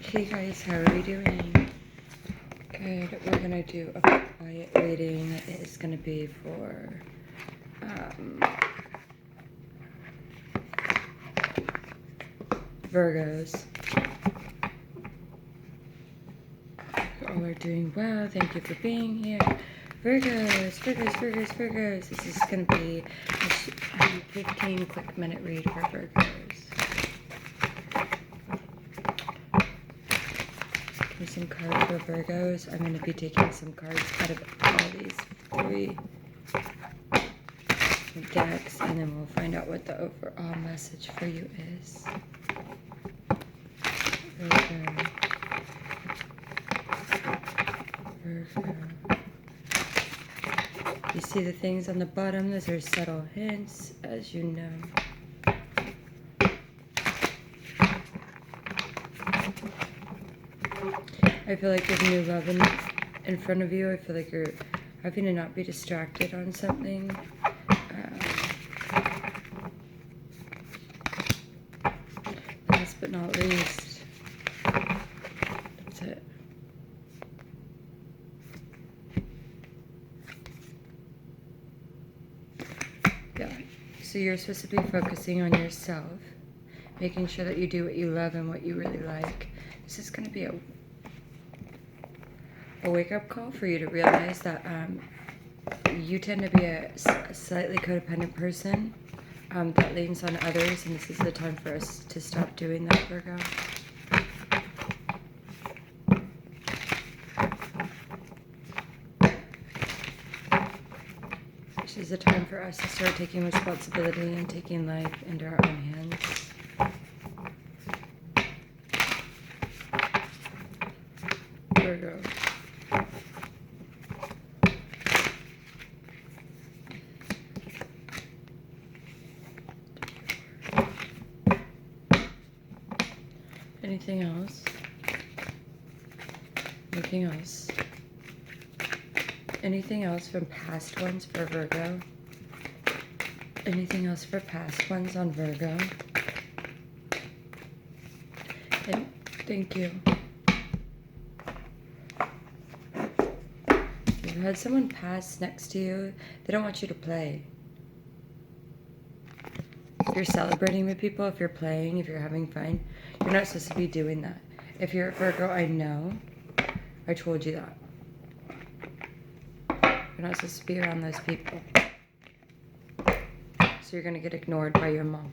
Hey guys, how are we doing? Good. We're gonna do a quiet reading. It is gonna be for Virgos. All are doing well. Thank you for being here. Virgos. This is gonna be a 15 quick minute read for Virgos. Here's some cards for Virgos. I'm going to be taking some cards out of all these three decks, and then we'll find out what the overall message for you is. Virgo. You see the things on the bottom? Those are subtle hints, as you know. I feel like there's new love in front of you. I feel like you're having to not be distracted on something. Last but not least, that's it. Yeah, so you're supposed to be focusing on yourself, making sure that you do what you love and what you really like. This is going to be a wake-up call for you to realize that you tend to be a slightly codependent person that leans on others, and this is the time for us to stop doing that, Virgo. This is the time for us to start taking responsibility and taking life into our own hands. Virgo. Anything else? Anything else? Anything else from past ones for Virgo? Anything else for past ones on Virgo? And thank you. If you had someone pass next to you, they don't want you to play. If you're celebrating with people, if you're playing, if you're having fun, you're not supposed to be doing that. If you're a Virgo, I know. I told you that. You're not supposed to be around those people. So you're going to get ignored by your mom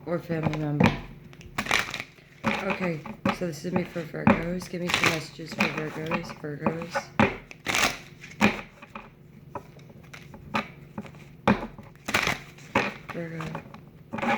or family member. Okay, so this is me for Virgos. Give me some messages for Virgos. Virgo. Okay.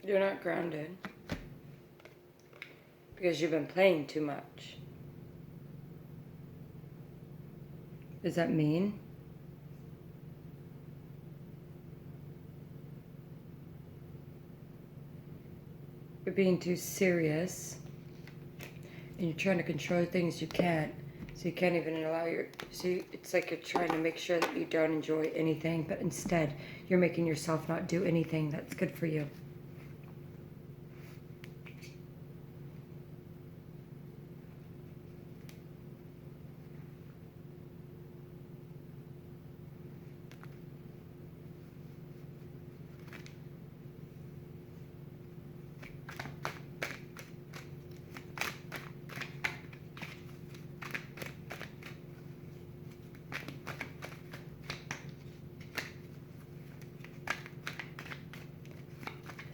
You're not grounded because you've been playing too much. Does that mean? You're being too serious and you're trying to control things you can't, so you can't even allow it's like you're trying to make sure that you don't enjoy anything, but instead you're making yourself not do anything that's good for you.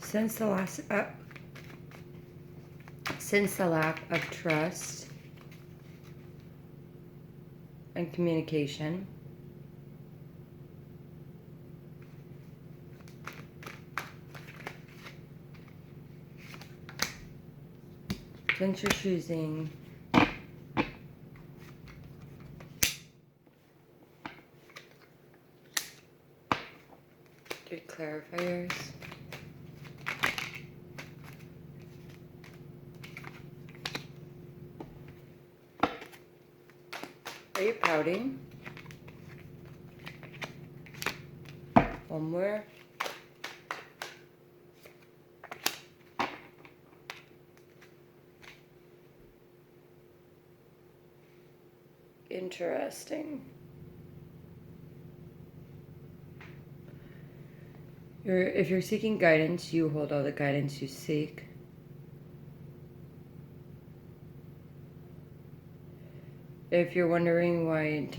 Since the lack of trust and communication, since you're choosing your clarifiers, are you pouting? One more. Interesting. If you're seeking guidance, you hold all the guidance you seek. If you're wondering why you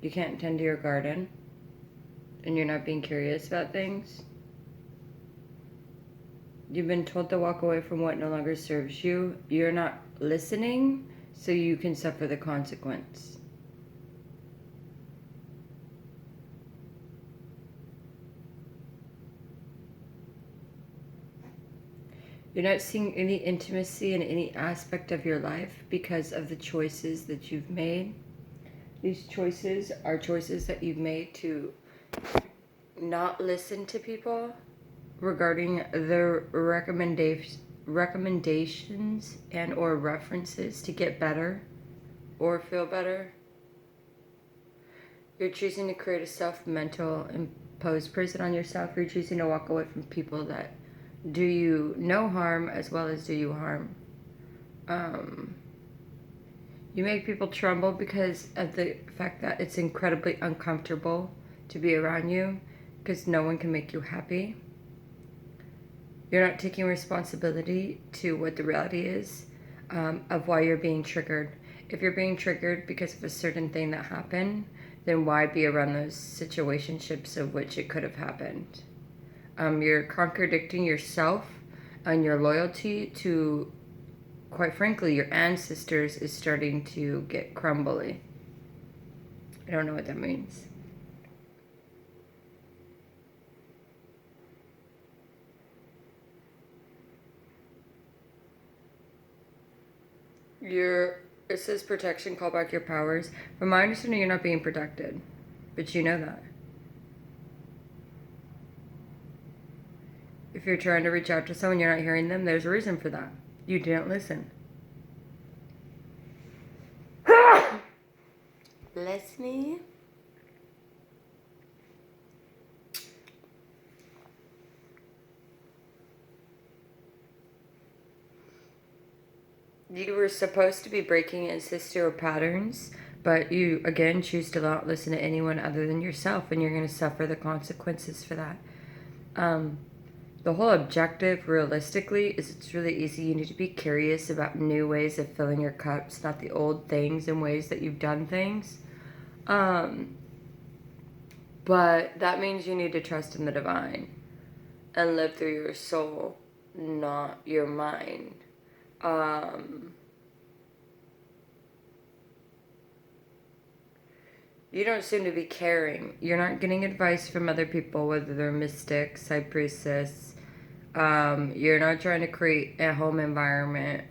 can't tend to your garden and you're not being curious about things, you've been told to walk away from what no longer serves you. You're not listening, so you can suffer the consequence. You're not seeing any intimacy in any aspect of your life because of the choices that you've made. These choices are choices that you've made to not listen to people regarding their recommendations and or references to get better or feel better. You're choosing to create a self-mental imposed prison on yourself. You're choosing to walk away from people that do you no harm as well as do you harm. You make people tremble because of the fact that it's incredibly uncomfortable to be around you because no one can make you happy. You're not taking responsibility to what the reality is of why you're being triggered. If you're being triggered because of a certain thing that happened, then why be around those situationships of which it could have happened? You're contradicting yourself and your loyalty to, quite frankly, your ancestors is starting to get crumbly. I don't know what that means. It says protection, call back your powers. From my understanding, you're not being protected, but you know that. If you're trying to reach out to someone, you're not hearing them, there's a reason for that. You didn't listen. Bless me. You were supposed to be breaking ancestral patterns, but you, again, choose to not listen to anyone other than yourself, and you're going to suffer the consequences for that. The whole objective, realistically, is it's really easy. You need to be curious about new ways of filling your cups, not the old things and ways that you've done things. But that means you need to trust in the divine and live through your soul, not your mind. You don't seem to be caring. You're not getting advice from other people, whether they're mystics, high priestess. You're not trying to create a home environment.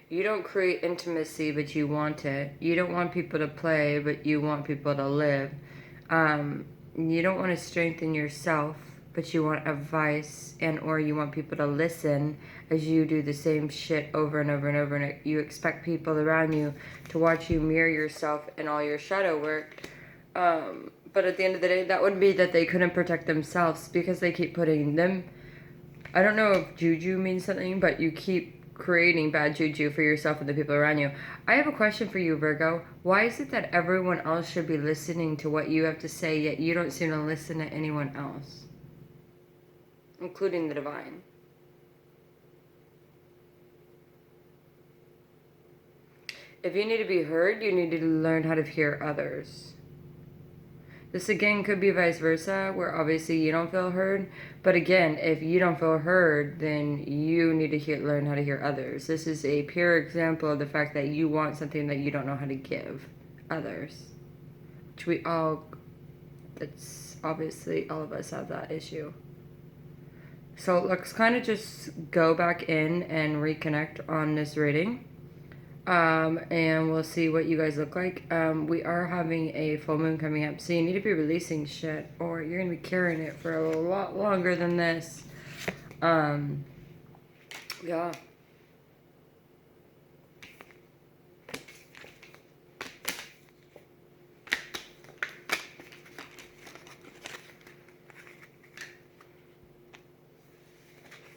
You don't create intimacy, but you want it. You don't want people to play, but you want people to live. You don't want to strengthen yourself, but you want advice and or you want people to listen as you do the same shit over and over and over, and you expect people around you to watch you mirror yourself in all your shadow work. But at the end of the day, that would be that they couldn't protect themselves because they keep putting them... I don't know if juju means something, but you keep creating bad juju for yourself and the people around you. I have a question for you, Virgo. Why is it that everyone else should be listening to what you have to say, yet you don't seem to listen to anyone else, including the divine? If you need to be heard, you need to learn how to hear others. This again could be vice versa, where obviously you don't feel heard. But again, if you don't feel heard, then you need to learn how to hear others. This is a pure example of the fact that you want something that you don't know how to give others. Which we all, it's obviously all of us have that issue. So let's kind of just go back in and reconnect on this reading. And we'll see what you guys look like. We are having a full moon coming up, so you need to be releasing shit, or you're gonna be carrying it for a lot longer than this. Yeah.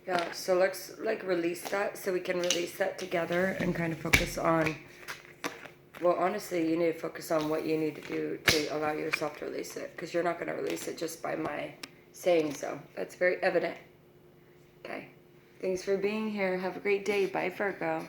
Yeah, so let's like release that, so we can release that together and kind of focus on, well, honestly, you need to focus on what you need to do to allow yourself to release it, because you're not going to release it just by my saying so. That's very evident. Okay. Thanks for being here. Have a great day. Bye, Virgo.